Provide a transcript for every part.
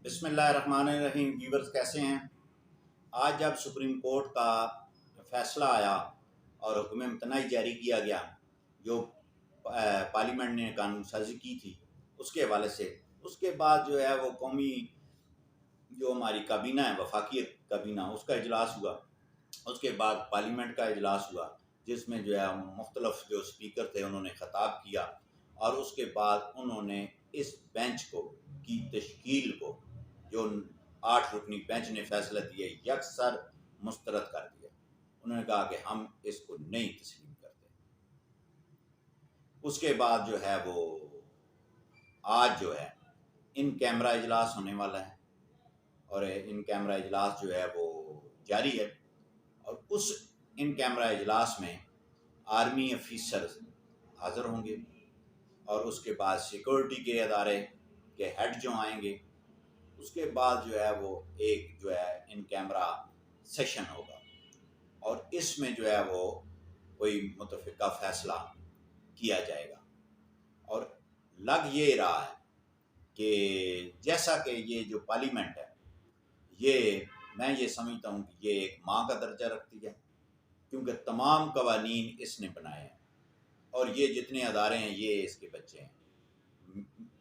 بسم اللہ الرحمن الرحیم. ویورز کیسے ہیں؟ آج جب سپریم کورٹ کا فیصلہ آیا اور حکم امتناعی جاری کیا گیا جو پارلیمنٹ نے قانون سازی کی تھی اس کے حوالے سے، اس کے بعد جو ہے وہ قومی جو ہماری کابینہ ہے، وفاقی کابینہ، اس کا اجلاس ہوا. اس کے بعد پارلیمنٹ کا اجلاس ہوا جس میں جو ہے مختلف جو اسپیکر تھے انہوں نے خطاب کیا، اور اس کے بعد انہوں نے اس بینچ کو کی تشکیل کو جو 8 رکنی بینچ نے فیصلہ دیا یکسر مسترد کر دیا. انہوں نے کہا کہ ہم اس کو نہیں تسلیم کرتے. اس کے بعد جو ہے وہ آج جو ہے ان کیمرہ اجلاس ہونے والا ہے، اور ان کیمرہ اجلاس جو ہے وہ جاری ہے، اور اس ان کیمرہ اجلاس میں آرمی افیسر حاضر ہوں گے، اور اس کے بعد سیکورٹی کے ادارے کے ہیڈ جو آئیں گے. اس کے بعد جو ہے وہ ایک جو ہے ان کیمرہ سیشن ہوگا، اور اس میں جو ہے وہ کوئی متفقہ فیصلہ کیا جائے گا. اور لگ یہ رہا ہے کہ جیسا کہ یہ جو پارلیمنٹ ہے میں یہ سمجھتا ہوں کہ یہ ایک ماں کا درجہ رکھتی ہے، کیونکہ تمام قوانین اس نے بنائے ہیں، اور یہ جتنے ادارے ہیں یہ اس کے بچے ہیں.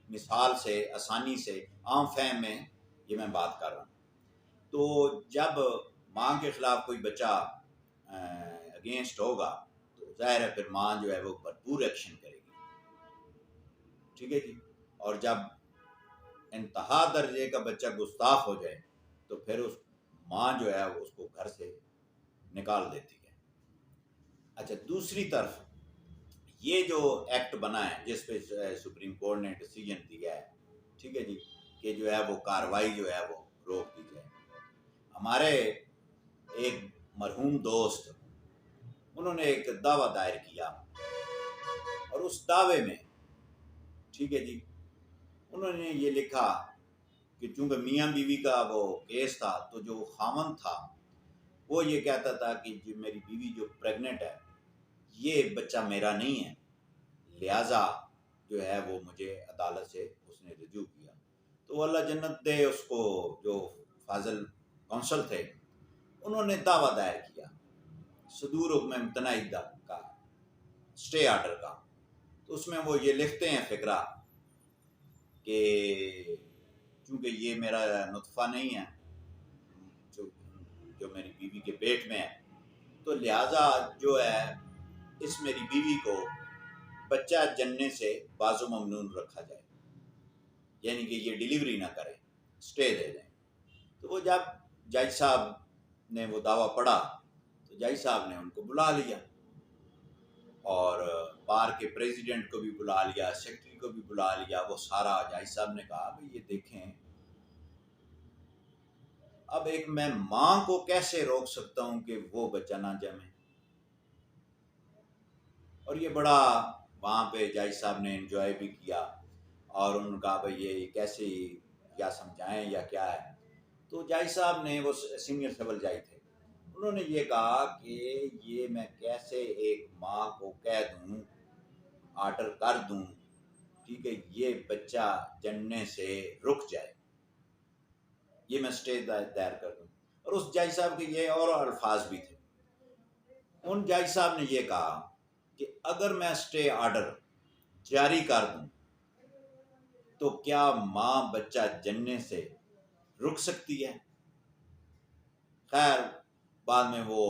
مثال سے، آسانی سے، عام فہم میں یہ میں بات کر رہا ہوں. تو جب ماں کے خلاف کوئی بچہ اگینسٹ ہوگا تو ظاہر ہے پھر ماں جو ہے وہ بھرپور ایکشن کرے گی. ٹھیک ہے جی. اور جب انتہا درجے کا بچہ گستاخ ہو جائے تو پھر اس ماں جو ہے اس کو گھر سے نکال دیتی ہے. اچھا، دوسری طرف یہ جو ایکٹ بنا ہے جس پہ سپریم کورٹ نے ڈیسیجن دیا ہے، ٹھیک ہے جی، کہ جو ہے وہ کارروائی جو ہے وہ روک دی جائے. ہمارے ایک مرحوم دوست انہوں نے ایک دعویٰ دائر کیا، اور اس دعوے میں ٹھیک ہے جی انہوں نے یہ لکھا کہ چونکہ میاں بیوی کا وہ کیس تھا تو جو خاوند تھا وہ یہ کہتا تھا کہ جو میری بیوی جو پریگننٹ ہے یہ بچہ میرا نہیں ہے، لہٰذا جو ہے وہ مجھے عدالت سے اس نے رجوع کیا. تو اللہ جنت دے اس کو، جو فاضل کونسل تھے انہوں نے دعویٰ دائر کیا صدور حکم امتناعی کا، اسٹے آرڈر کا. تو اس میں وہ یہ لکھتے ہیں فقرہ کہ چونکہ یہ میرا نطفہ نہیں ہے جو میری بیوی کے پیٹ میں ہے، تو لہٰذا جو ہے اس میری بیوی کو بچہ جننے سے باز و ممنون رکھا جائے، یعنی کہ یہ ڈیلیوری نہ کرے، اسٹے دے دیں. تو وہ جب جج صاحب نے وہ دعویٰ پڑھا تو جج صاحب نے ان کو بلا لیا، اور بار کے پریزیڈنٹ کو بھی بلا لیا، سیکرٹری کو بھی بلا لیا. وہ سارا جج صاحب نے کہا بھئی یہ دیکھیں، اب ایک میں ماں کو کیسے روک سکتا ہوں کہ وہ بچہ نہ جمے. اور یہ بڑا وہاں پہ جج صاحب نے انجوائے بھی کیا، اور انہوں نے کہا بھئی یہ کیسے یا سمجھائیں یا کیا ہے. تو جج صاحب نے، وہ سینئر سول جج تھے، انہوں نے یہ کہا کہ یہ میں کیسے ایک ماں کو کہہ دوں، آرڈر کر دوں، ٹھیک ہے، یہ بچہ جننے سے رک جائے، یہ میں اسٹے دائر کر دوں. اور اس جج صاحب کے یہ اور الفاظ بھی تھے. ان جج صاحب نے یہ کہا کہ اگر میں اسٹے آرڈر جاری کر دوں تو کیا ماں بچہ جننے سے رک سکتی ہے؟ خیر بعد میں وہ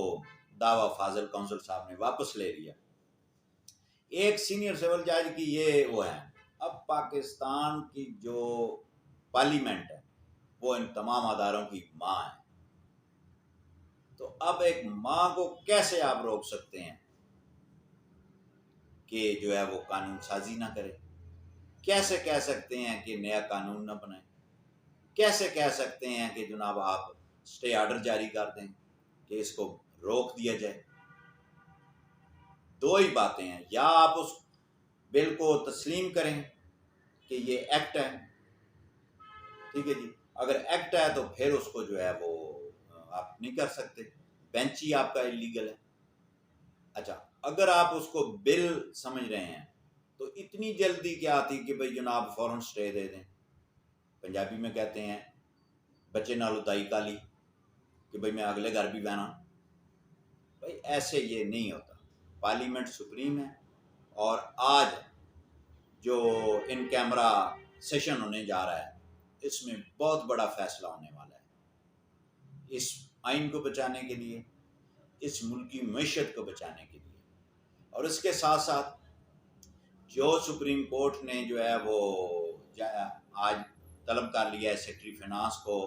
دعویٰ فاضل کونسل صاحب نے واپس لے لیا. ایک سینئر سول جج کی یہ وہ ہے. اب پاکستان کی جو پارلیمنٹ ہے وہ ان تمام اداروں کی ماں ہے. تو اب ایک ماں کو کیسے آپ روک سکتے ہیں کہ جو ہے وہ قانون سازی نہ کرے؟ کیسے کہہ سکتے ہیں کہ نیا قانون نہ بنائیں؟ کیسے کہہ سکتے ہیں کہ جناب آپ اسٹے آرڈر جاری کر دیں کہ اس کو روک دیا جائے؟ دو ہی باتیں ہیں، یا آپ اس بل کو تسلیم کریں کہ یہ ایکٹ ہے، ٹھیک ہے جی، اگر ایکٹ ہے تو پھر اس کو جو ہے وہ آپ نہیں کر سکتے، بینچ ہی آپ کا انلیگل ہے. اچھا، اگر آپ اس کو بل سمجھ رہے ہیں تو اتنی جلدی کیا آتی کہ بھئی جناب فوراً اسٹے دے دیں. پنجابی میں کہتے ہیں بچے نال اتائی کالی کہ بھائی میں اگلے گھر بھی بہنا. بھائی ایسے یہ نہیں ہوتا. پارلیمنٹ سپریم ہے، اور آج جو ان کیمرہ سیشن ہونے جا رہا ہے اس میں بہت بڑا فیصلہ ہونے والا ہے، اس آئین کو بچانے کے لیے، اس ملک کی معیشت کو بچانے کے لیے. اور اس کے ساتھ ساتھ جو سپریم کورٹ نے جو ہے وہ آج طلب کر لیا ہے سیکٹری فنانس کو،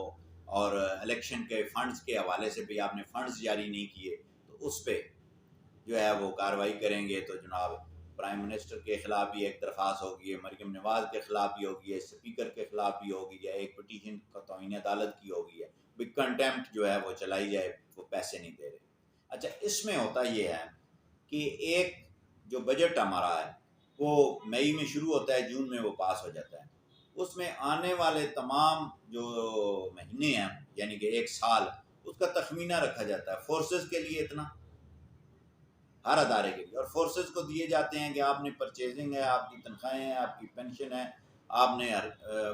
اور الیکشن کے فنڈز کے حوالے سے بھی آپ نے فنڈز جاری نہیں کیے تو اس پہ جو ہے وہ کارروائی کریں گے. تو جناب پرائم منسٹر کے خلاف بھی ایک درخواست ہوگی ہے، مریم نواز کے خلاف بھی ہوگی ہے، اسپیکر کے خلاف بھی ہوگی ہے، ایک پٹیشن توہین عدالت کی ہوگی ہے، بھی کنٹیمپٹ جو ہے وہ چلائی جائے، وہ پیسے نہیں دے رہے. اچھا اس میں ہوتا یہ ہے کہ ایک جو بجٹ ہمارا ہے وہ مئی میں شروع ہوتا ہے، جون میں وہ پاس ہو جاتا ہے. اس میں آنے والے تمام جو مہینے ہیں یعنی کہ ایک سال، اس کا تخمینہ رکھا جاتا ہے. فورسز کے لیے اتنا، ہر ادارے کے لیے، اور فورسز کو دیے جاتے ہیں کہ آپ نے پرچیزنگ ہے، آپ کی تنخواہیں ہیں، آپ کی پینشن ہے، آپ نے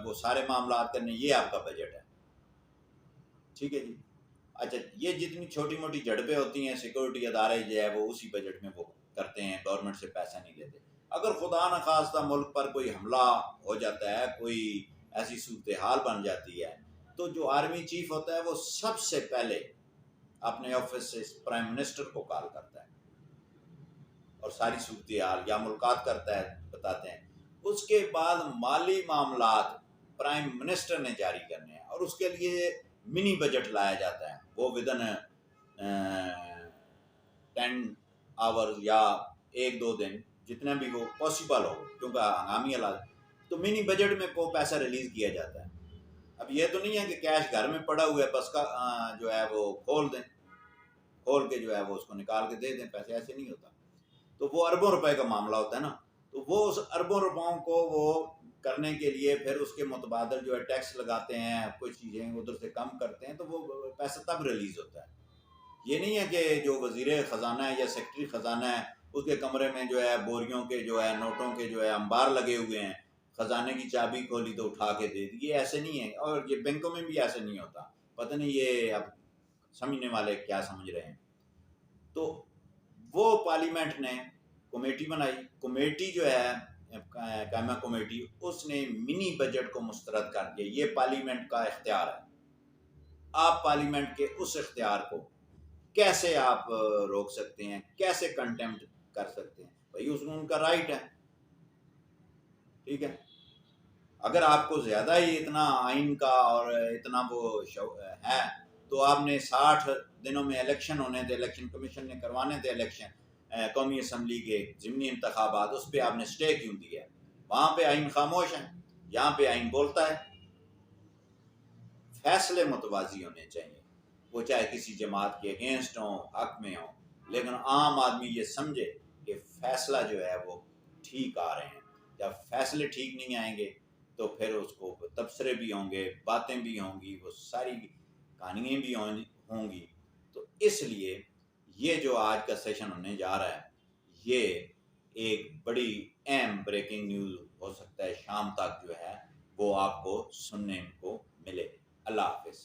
وہ سارے معاملات کرنے، یہ آپ کا بجٹ ہے. ٹھیک ہے جی. اچھا یہ جتنی چھوٹی موٹی جھڑپیں ہوتی ہیں سیکورٹی ادارے جو ہے وہ اسی بجٹ میں وہ کرتے ہیں، گورنمنٹ سے پیسہ نہیں لیتے. اگر خدا نخواستہ ملک پر کوئی حملہ ہو جاتا ہے، کوئی ایسی صورتحال بن جاتی ہے، تو جو آرمی چیف ہوتا ہے وہ سب سے پہلے اپنے آفس سے پرائم منسٹر کو کال کرتا ہے اور ساری صورتحال یا ملاقات کرتا ہے، بتاتے ہیں. اس کے بعد مالی معاملات پرائم منسٹر نے جاری کرنے ہیں، اور اس کے لیے منی بجٹ لایا جاتا ہے. وہ ودن 10 آورز یا 1-2 دن جتنا بھی وہ پاسبل ہو، کیونکہ ہنگامی حالات، تو منی بجٹ میں وہ پیسہ ریلیز کیا جاتا ہے. اب یہ تو نہیں ہے کہ کیش گھر میں پڑا ہوا ہے بس کا جو ہے وہ کھول کے جو ہے وہ اس کو نکال کے دے دیں پیسے، ایسے نہیں ہوتا. تو وہ اربوں روپے کا معاملہ ہوتا ہے نا. تو وہ اس اربوں روپوں کو وہ کرنے کے لیے پھر اس کے متبادل جو ہے ٹیکس لگاتے ہیں، کچھ چیزیں ادھر سے کم کرتے ہیں، تو وہ پیسہ تب ریلیز ہوتا ہے. یہ نہیں ہے کہ جو وزیر خزانہ ہے یا سیکرٹری خزانہ ہے اس کے کمرے میں جو ہے بوریوں کے جو ہے نوٹوں کے جو ہے انبار لگے ہوئے ہیں، خزانے کی چابی کھولی تو اٹھا کے دے دی. یہ ایسے نہیں ہے، اور یہ بینکوں میں بھی ایسے نہیں ہوتا. پتہ نہیں یہ اب سمجھنے والے کیا سمجھ رہے ہیں. تو وہ پارلیمنٹ نے کمیٹی بنائی، کمیٹی جو ہے قائمہ کمیٹی، اس نے منی بجٹ کو مسترد کر دیا. یہ پارلیمنٹ کا اختیار ہے. آپ پارلیمنٹ کے اس اختیار کو کیسے آپ روک سکتے ہیں، کیسے کنٹیمپٹ کر سکتے ہیں؟ بھائی اس میں ان کا رائٹ ہے. ٹھیک ہے. اگر آپ کو زیادہ ہی اتنا آئین کا اور اتنا وہ ہے تو آپ نے 60 دنوں میں الیکشن ہونے تھے، الیکشن کمیشن نے کروانے تھے الیکشن قومی اسمبلی کے ضمنی انتخابات، اس پہ آپ نے سٹے کیوں دیا ہے؟ وہاں پہ آئین خاموش ہے، یہاں پہ آئین بولتا ہے. فیصلے متوازی ہونے چاہیے، وہ چاہے کسی جماعت کے اگینسٹ ہوں، حق میں ہوں، لیکن عام آدمی یہ سمجھے کہ فیصلہ جو ہے وہ ٹھیک آ رہے ہیں. جب فیصلے ٹھیک نہیں آئیں گے تو پھر اس کو تبصرے بھی ہوں گے، باتیں بھی ہوں گی، وہ ساری کہانیاں بھی ہوں گی. تو اس لیے یہ جو آج کا سیشن ہونے جا رہا ہے یہ ایک بڑی اہم بریکنگ نیوز ہو سکتا ہے، شام تک جو ہے وہ آپ کو سننے کو ملے. اللہ حافظ.